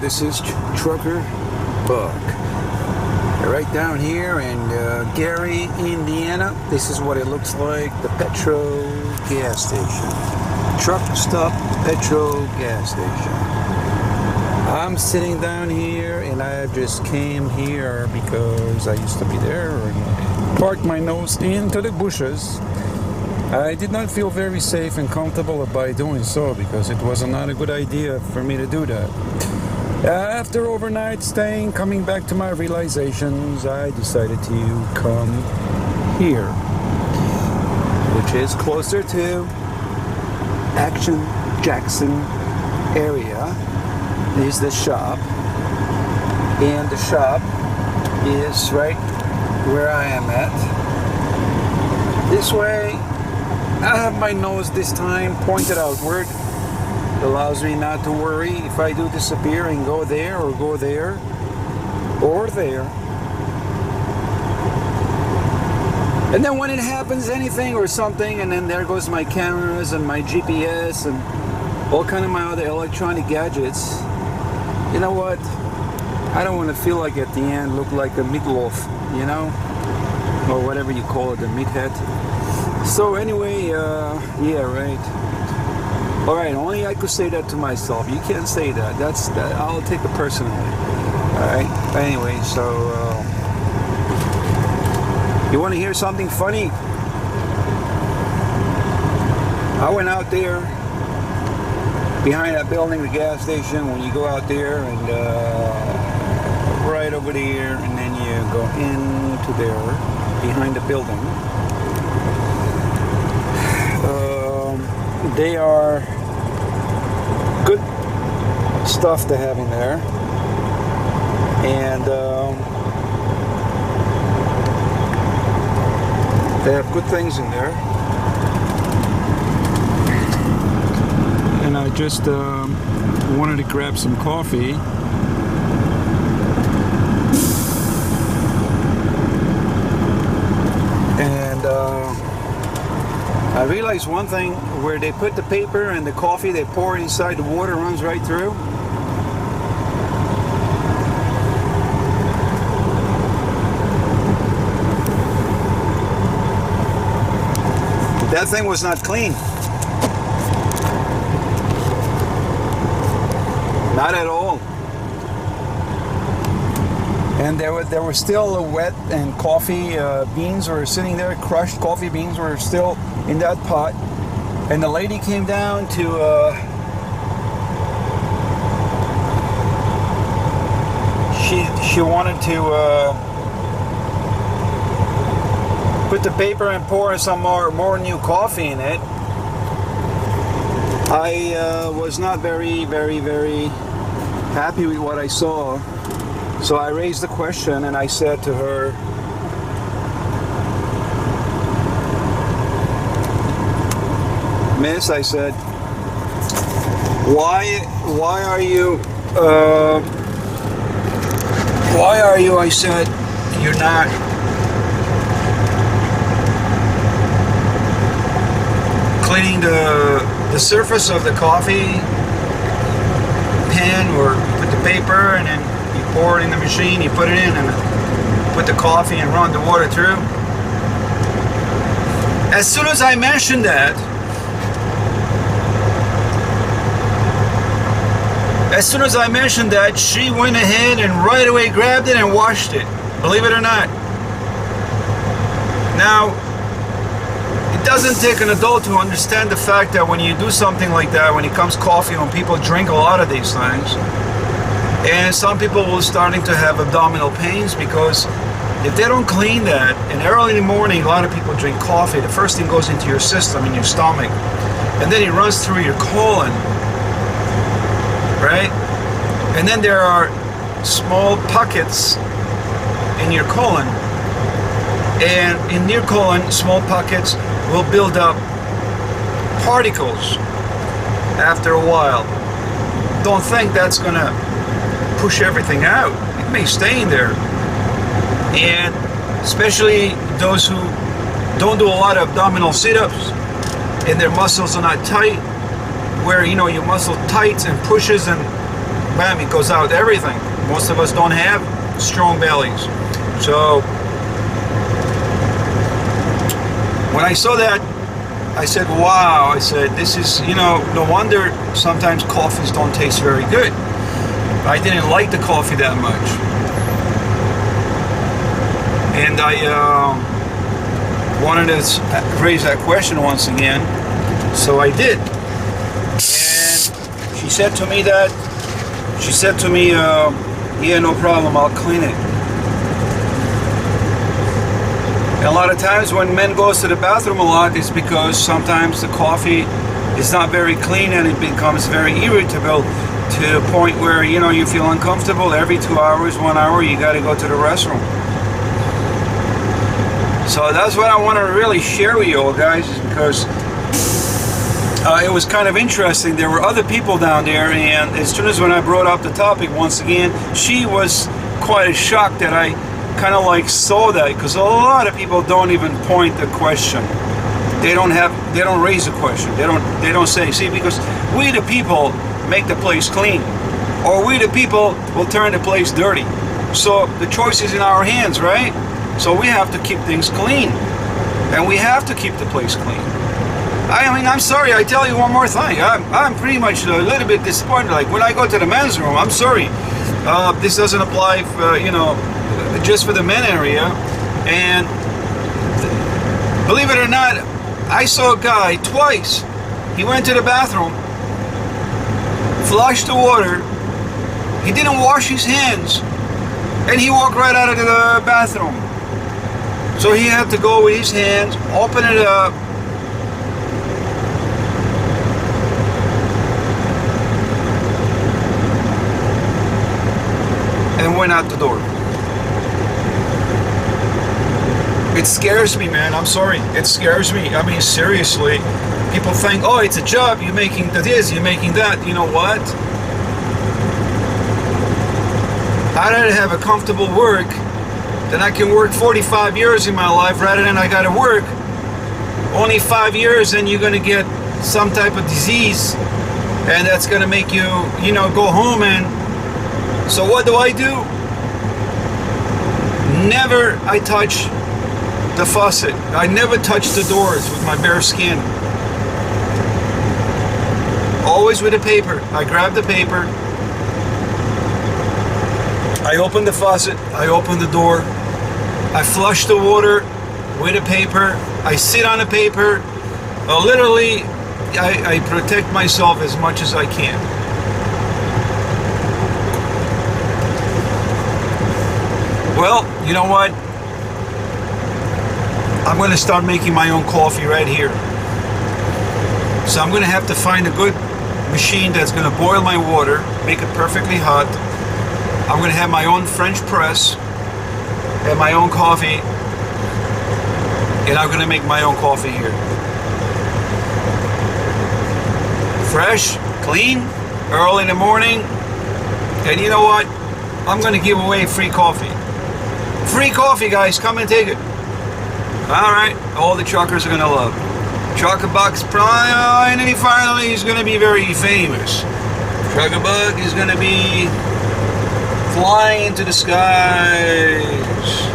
This is Trucker Buck. Right down here in Gary, Indiana. This is what it looks like, the petrol gas station. Truck stop petrol gas station. I'm sitting down here and I just came here because I used to be there and parked my nose into the bushes. I did not feel very safe and comfortable by doing so because it was not a good idea for me to do that. After overnight staying, coming back to my realizations, I decided to come here, which is closer to Action Jackson area. Is the shop, and the shop is right where I am at. This way, I have my nose this time pointed outward. It allows me not to worry if I do disappear and go there or go there or there. And then when it happens, anything or something, and then there goes my cameras and my GPS and all kind of my other electronic gadgets. You know what? I don't want to feel like at the end look like a meatloaf, you know? Or whatever you call it, a meathead. So anyway, yeah, right. Alright, only I could say that to myself. You can't say that. That. I'll take it personally. Alright? Anyway, so, you want to hear something funny? I went out there behind that building, the gas station, when you go out there and right over there, and then you go into there, behind the building. They are good stuff to have in there, and they have good things in there. And I just wanted to grab some coffee. And I realized one thing, where they put the paper and the coffee, they pour it inside, the water runs right through. That thing was not clean. Not at all. And there were still wet and coffee beans were sitting there. Crushed coffee beans were still in that pot. And the lady came down to she wanted to put the paper and pour some more new coffee in it. I was not very happy with what I saw, so I raised the question and I said to her, Miss, I said, why are you, I said, you're not cleaning the surface of the coffee pan, or put the paper and then you pour it in the machine, you put it in and put the coffee and run the water through. As soon as I mentioned that, she went ahead and right away grabbed it and washed it. Believe it or not. Now, it doesn't take an adult to understand the fact that when you do something like that, when it comes coffee, when people drink a lot of these things, and some people will starting to have abdominal pains, because if they don't clean that, and early in the morning, a lot of people drink coffee, the first thing goes into your system, in your stomach, and then it runs through your colon, right? And then there are small pockets in your colon, and in your colon, small pockets will build up particles after a while. Don't think that's gonna push everything out. It may stay in there. And especially those who don't do a lot of abdominal sit-ups and their muscles are not tight, where, you know, your muscle tights and pushes and bam, it goes out everything. Most of us don't have strong bellies. So when I saw that, I said, wow, I said, this is, you know, no wonder sometimes coffees don't taste very good. I didn't like the coffee that much. And I wanted to raise that question once again, so I did. And she said to me, yeah, no problem, I'll clean it. And a lot of times when men goes to the bathroom a lot, it's because sometimes the coffee is not very clean and it becomes very irritable to the point where, you know, you feel uncomfortable. Every 2 hours, 1 hour, you got to go to the restroom. So that's what I want to really share with you all, guys, is because it was kind of interesting. There were other people down there, and as soon as when I brought up the topic once again, she was quite shocked that I kind of like saw that, because a lot of people don't even point the question. They don't raise a question. They don't say, see, because we the people make the place clean, or we the people will turn the place dirty. So the choice is in our hands, right? So we have to keep things clean, and we have to keep the place clean. I mean, I'm sorry, I tell you one more thing. I'm pretty much a little bit disappointed. Like when I go to the men's room, I'm sorry, this doesn't apply for, you know, just for the men area. And believe it or not, I saw a guy twice. He went to the bathroom, flushed the water, he didn't wash his hands, and he walked right out of the bathroom. So he had to go with his hands, open it up, and went out the door. It scares me, man. I'm sorry. It scares me. I mean, seriously. People think, oh, it's a job. You're making this, you're making that. You know what? I'd rather have a comfortable work than I can work 45 years in my life rather than I got to work only 5 years and you're going to get some type of disease, and that's going to make you, you know, go home. And so what do? Never I touch the faucet. I never touch the doors with my bare skin. Always with a paper. I grab the paper, I open the faucet, I open the door, I flush the water with a paper, I sit on the paper. Literally, I protect myself as much as I can. Well, you know what? I'm going to start making my own coffee right here. So I'm going to have to find a good machine that's going to boil my water, make it perfectly hot. I'm going to have my own French press and my own coffee, and I'm going to make my own coffee here. Fresh, clean, early in the morning. And you know what? I'm going to give away free coffee. Free coffee, guys. Come and take it. All right. All the truckers are going to love. Trucker Buck's finally he's going to be very famous. Trucker Buck is going to be flying into the skies.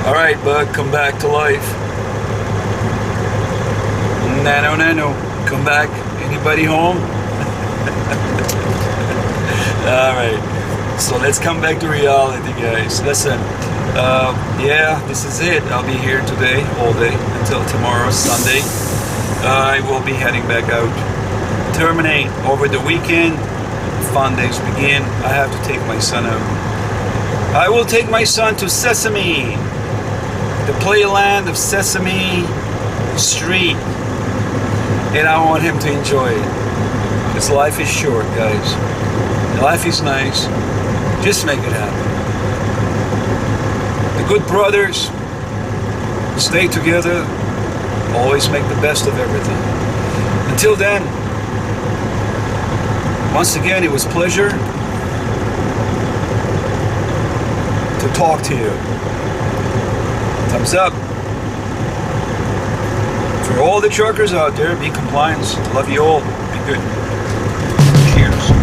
All right, Buck, come back to life. Nano, come back. Anybody home? All right. So let's come back to reality, guys. Listen, yeah, this is it. I'll be here today, all day, until tomorrow, Sunday. I will be heading back out. Terminate over the weekend. Fun days begin. I have to take my son out. I will take my son to Sesame, the playland of Sesame Street, and I want him to enjoy it. Because life is short, guys. Life is nice. Just make it happen. The good brothers stay together, always make the best of everything. Until then, once again, it was a pleasure to talk to you. Thumbs up. For all the truckers out there, be compliant. Love you all. Be good. years.